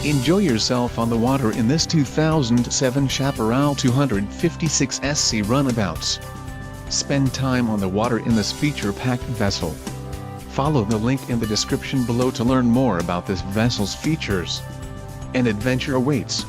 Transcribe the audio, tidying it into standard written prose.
Enjoy yourself on the water in this 2007 Chaparral 256 SSi Runabouts. Spend time on the water in this feature-packed vessel. Follow the link in the description below to learn more about this vessel's features. An adventure awaits.